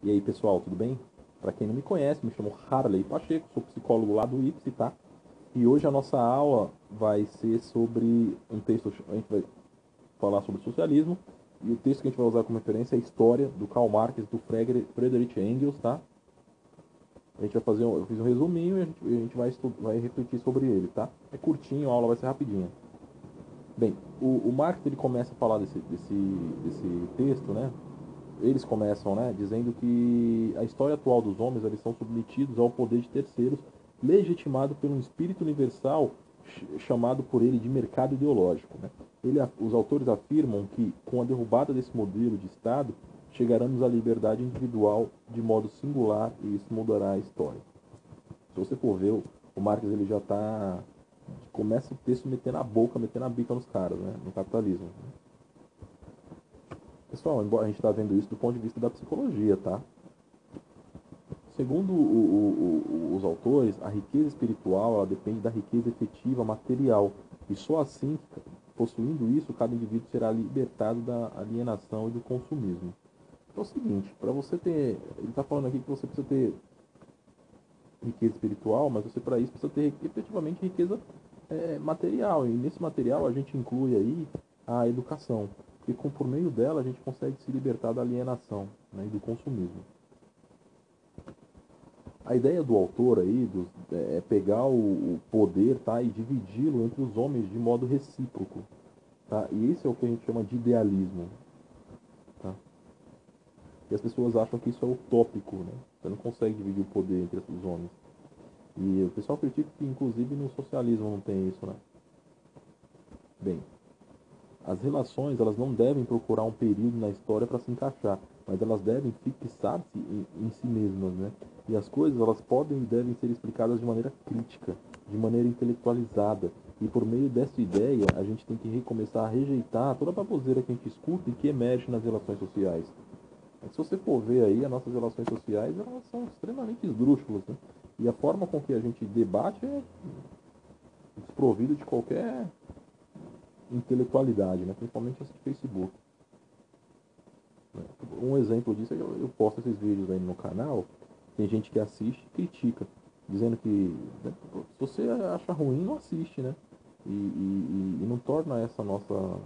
E aí, pessoal, tudo bem? Para quem não me conhece, me chamo Harley Pacheco, sou psicólogo lá do IPSI, tá? E hoje a nossa aula vai ser sobre um texto, a gente vai falar sobre socialismo, e o texto que a gente vai usar como referência é a História, do Karl Marx, do Friedrich Engels, tá? A gente vai fazer, eu fiz um resuminho e a gente vai refletir sobre ele, tá? É curtinho, a aula vai ser rapidinha. Bem, o Marx ele começa a falar desse texto, né? Eles começam, né, dizendo que a história atual dos homens eles são submetidos ao poder de terceiros, legitimado por um espírito universal chamado por ele de mercado ideológico. Né? Os autores afirmam que, com a derrubada desse modelo de Estado, chegaremos à liberdade individual de modo singular e isso mudará a história. Se você for ver, o Marx ele já está começa o texto metendo a boca, metendo a bica nos caras, né, no capitalismo. Pessoal, embora a gente está vendo isso do ponto de vista da psicologia, tá? Segundo os autores, a riqueza espiritual ela depende da riqueza efetiva material. E só assim, possuindo isso, cada indivíduo será libertado da alienação e do consumismo. Então é o seguinte, para você ter... Ele está falando aqui que você precisa ter riqueza espiritual, mas você para isso precisa ter efetivamente riqueza material. E nesse material a gente inclui aí a educação. Porque por meio dela a gente consegue se libertar da alienação, né, e do consumismo. A ideia do autor aí é pegar o poder, tá, e dividi-lo entre os homens de modo recíproco. Tá? E esse é o que a gente chama de idealismo. Tá? E as pessoas acham que isso é utópico. Né? Você não consegue dividir o poder entre os homens. E o pessoal critica que inclusive no socialismo não tem isso. Né? Bem, as relações elas não devem procurar um período na história para se encaixar, mas elas devem fixar-se em si mesmas, né? E as coisas elas podem e devem ser explicadas de maneira crítica, de maneira intelectualizada. E por meio dessa ideia, a gente tem que recomeçar a rejeitar toda a baboseira que a gente escuta e que emerge nas relações sociais. Se você for ver aí, as nossas relações sociais elas são extremamente esdrúxulas, né? E a forma com que a gente debate é desprovida de qualquer intelectualidade, né? Principalmente esse Facebook. Um exemplo disso é que eu posto esses vídeos aí no canal, tem gente que assiste e critica, dizendo que, né, se você acha ruim, não assiste, né? E não torna essa nossa...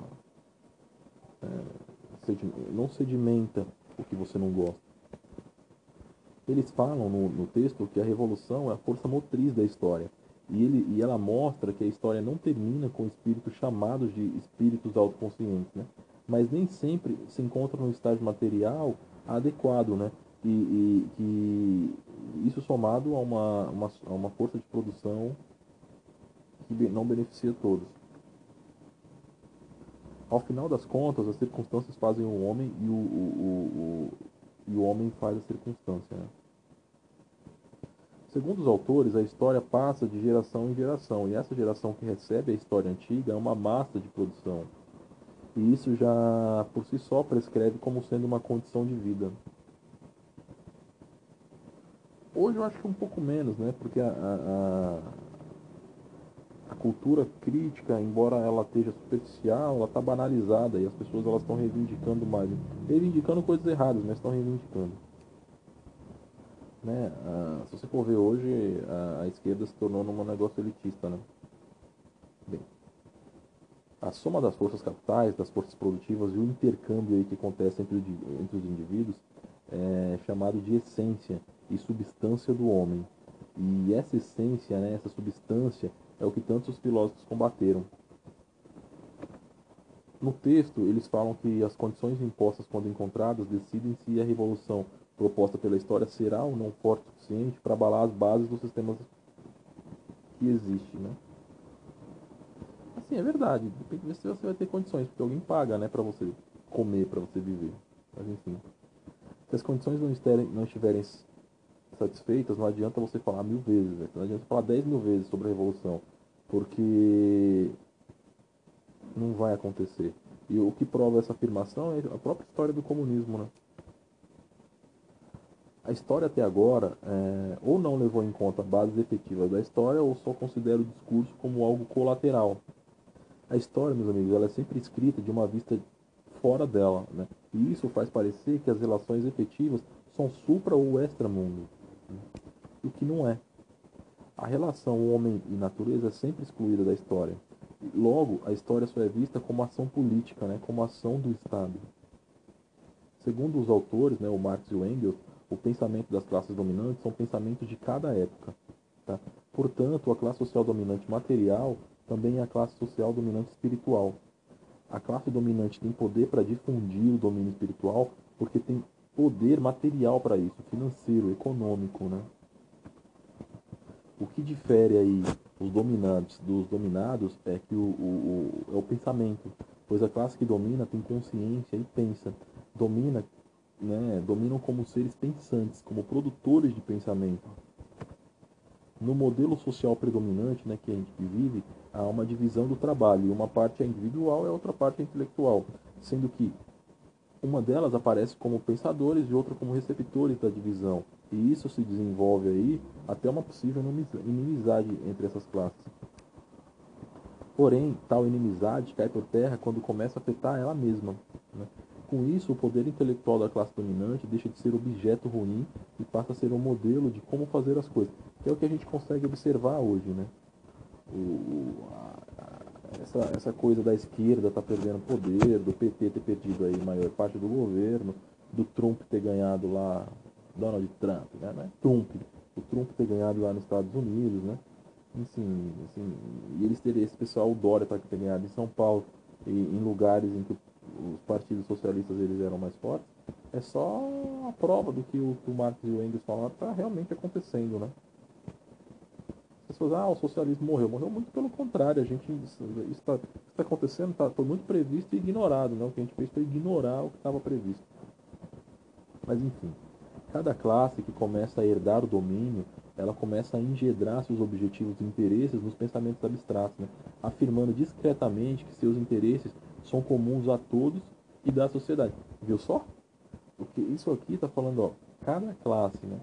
não sedimenta o que você não gosta. Eles falam no texto que a revolução é a força motriz da história. E ela mostra que a história não termina com espíritos chamados de espíritos autoconscientes, né? Mas nem sempre se encontra no estágio material adequado, né? Que isso somado a uma força de produção que não beneficia todos. Ao final das contas, as circunstâncias fazem o homem e o homem faz a circunstância, né? Segundo os autores, a história passa de geração em geração, e essa geração que recebe a história antiga é uma massa de produção. E isso já, por si só, prescreve como sendo uma condição de vida. Hoje eu acho que um pouco menos, né? Porque a cultura crítica, embora ela esteja superficial, ela está banalizada e as pessoas elas estão reivindicando mais. Reivindicando coisas erradas, mas estão reivindicando. Né? Se você for ver hoje, a esquerda se tornou num negócio elitista, né? Bem, a soma das forças capitais, das forças produtivas e o intercâmbio aí que acontece entre os indivíduos é chamado de essência e substância do homem. E essa essência, né, essa substância, é o que tantos filósofos combateram. No texto, eles falam que as condições impostas quando encontradas decidem se a revolução proposta pela história será ou não forte o suficiente para abalar as bases dos sistemas que existem, né? Assim, é verdade. Depende de ver se você vai ter condições, porque alguém paga, né, para você comer, para você viver. Mas enfim. Se as condições não estiverem satisfeitas, não adianta você falar 1000 vezes, né? Não adianta falar 10.000 vezes sobre a revolução, porque não vai acontecer. E o que prova essa afirmação é a própria história do comunismo, né? A história até agora ou não levou em conta bases efetivas da história ou só considera o discurso como algo colateral. A história, meus amigos, ela é sempre escrita de uma vista fora dela, né? E isso faz parecer que as relações efetivas são supra ou extramundo, né? O que não é. A relação homem e natureza é sempre excluída da história. Logo, a história só é vista como ação política, né? Como ação do Estado. Segundo os autores, né, o Marx e o Engels, o pensamento das classes dominantes são pensamentos de cada época. Tá? Portanto, a classe social dominante material também é a classe social dominante espiritual. A classe dominante tem poder para difundir o domínio espiritual porque tem poder material para isso, financeiro, econômico, né? O que difere aí os dominantes dos dominados é que é o pensamento, pois a classe que domina tem consciência e pensa, domina, né, dominam como seres pensantes, como produtores de pensamento. No modelo social predominante, né, que a gente vive, há uma divisão do trabalho, e uma parte é individual e a outra parte é intelectual, sendo que uma delas aparece como pensadores e outra como receptores da divisão. E isso se desenvolve aí até uma possível inimizade entre essas classes. Porém, tal inimizade cai por terra quando começa a afetar ela mesma, né? Com isso, o poder intelectual da classe dominante deixa de ser objeto ruim e passa a ser um modelo de como fazer as coisas, que é o que a gente consegue observar hoje, né? Essa coisa da esquerda estar perdendo poder, do PT ter perdido aí a maior parte do governo, do Trump ter ganhado lá, Donald Trump, né? Não é Trump, o Trump ter ganhado lá nos Estados Unidos, né? Enfim, assim, e eles terem esse pessoal, o Dória ter ganhado em São Paulo, e em lugares em que os partidos socialistas eles eram mais fortes, é só a prova do que o Marx e o Engels falaram está realmente acontecendo, né? As pessoas, o socialismo morreu. Morreu muito pelo contrário. Isso está acontecendo, foi muito previsto e ignorado, né? O que a gente fez foi ignorar o que estava previsto. Mas enfim, cada classe que começa a herdar o domínio, ela começa a engendrar seus objetivos e interesses nos pensamentos abstratos, né? Afirmando discretamente que seus interesses são comuns a todos e da sociedade. Viu só? Porque isso aqui está falando, ó, cada classe, né?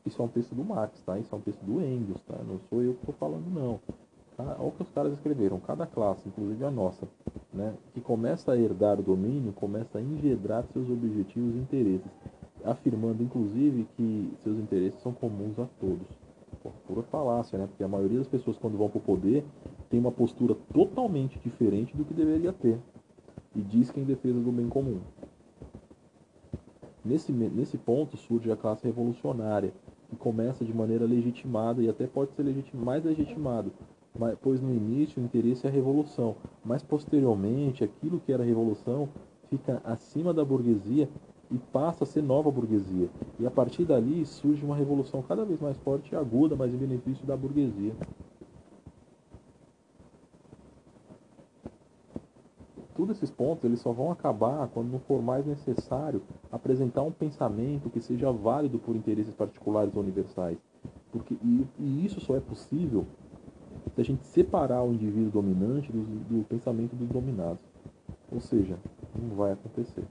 Isso é um texto do Marx, tá? Isso é um texto do Engels, tá? Não sou eu que estou falando, não. Tá? Olha o que os caras escreveram. Cada classe, inclusive a nossa, né, que começa a herdar o domínio, começa a engendrar seus objetivos e interesses, afirmando, inclusive, que seus interesses são comuns a todos. Pô, pura falácia, né? Porque a maioria das pessoas, quando vão para o poder, tem uma postura totalmente diferente do que deveria ter. E diz que é em defesa do bem comum. Nesse ponto surge a classe revolucionária, que começa de maneira legitimada e até pode ser mais legitimado, pois no início o interesse é a revolução, mas posteriormente aquilo que era revolução fica acima da burguesia e passa a ser nova burguesia. E a partir dali surge uma revolução cada vez mais forte e aguda, mas em benefício da burguesia. Todos esses pontos eles só vão acabar quando não for mais necessário apresentar um pensamento que seja válido por interesses particulares ou universais. E isso só é possível se a gente separar o indivíduo dominante do pensamento dos dominados. Ou seja, não vai acontecer.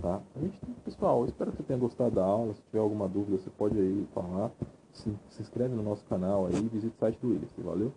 Tá? Pessoal, eu espero que você tenha gostado da aula. Se tiver alguma dúvida, você pode aí falar. Se inscreve no nosso canal aí e visite o site do Willis. Valeu?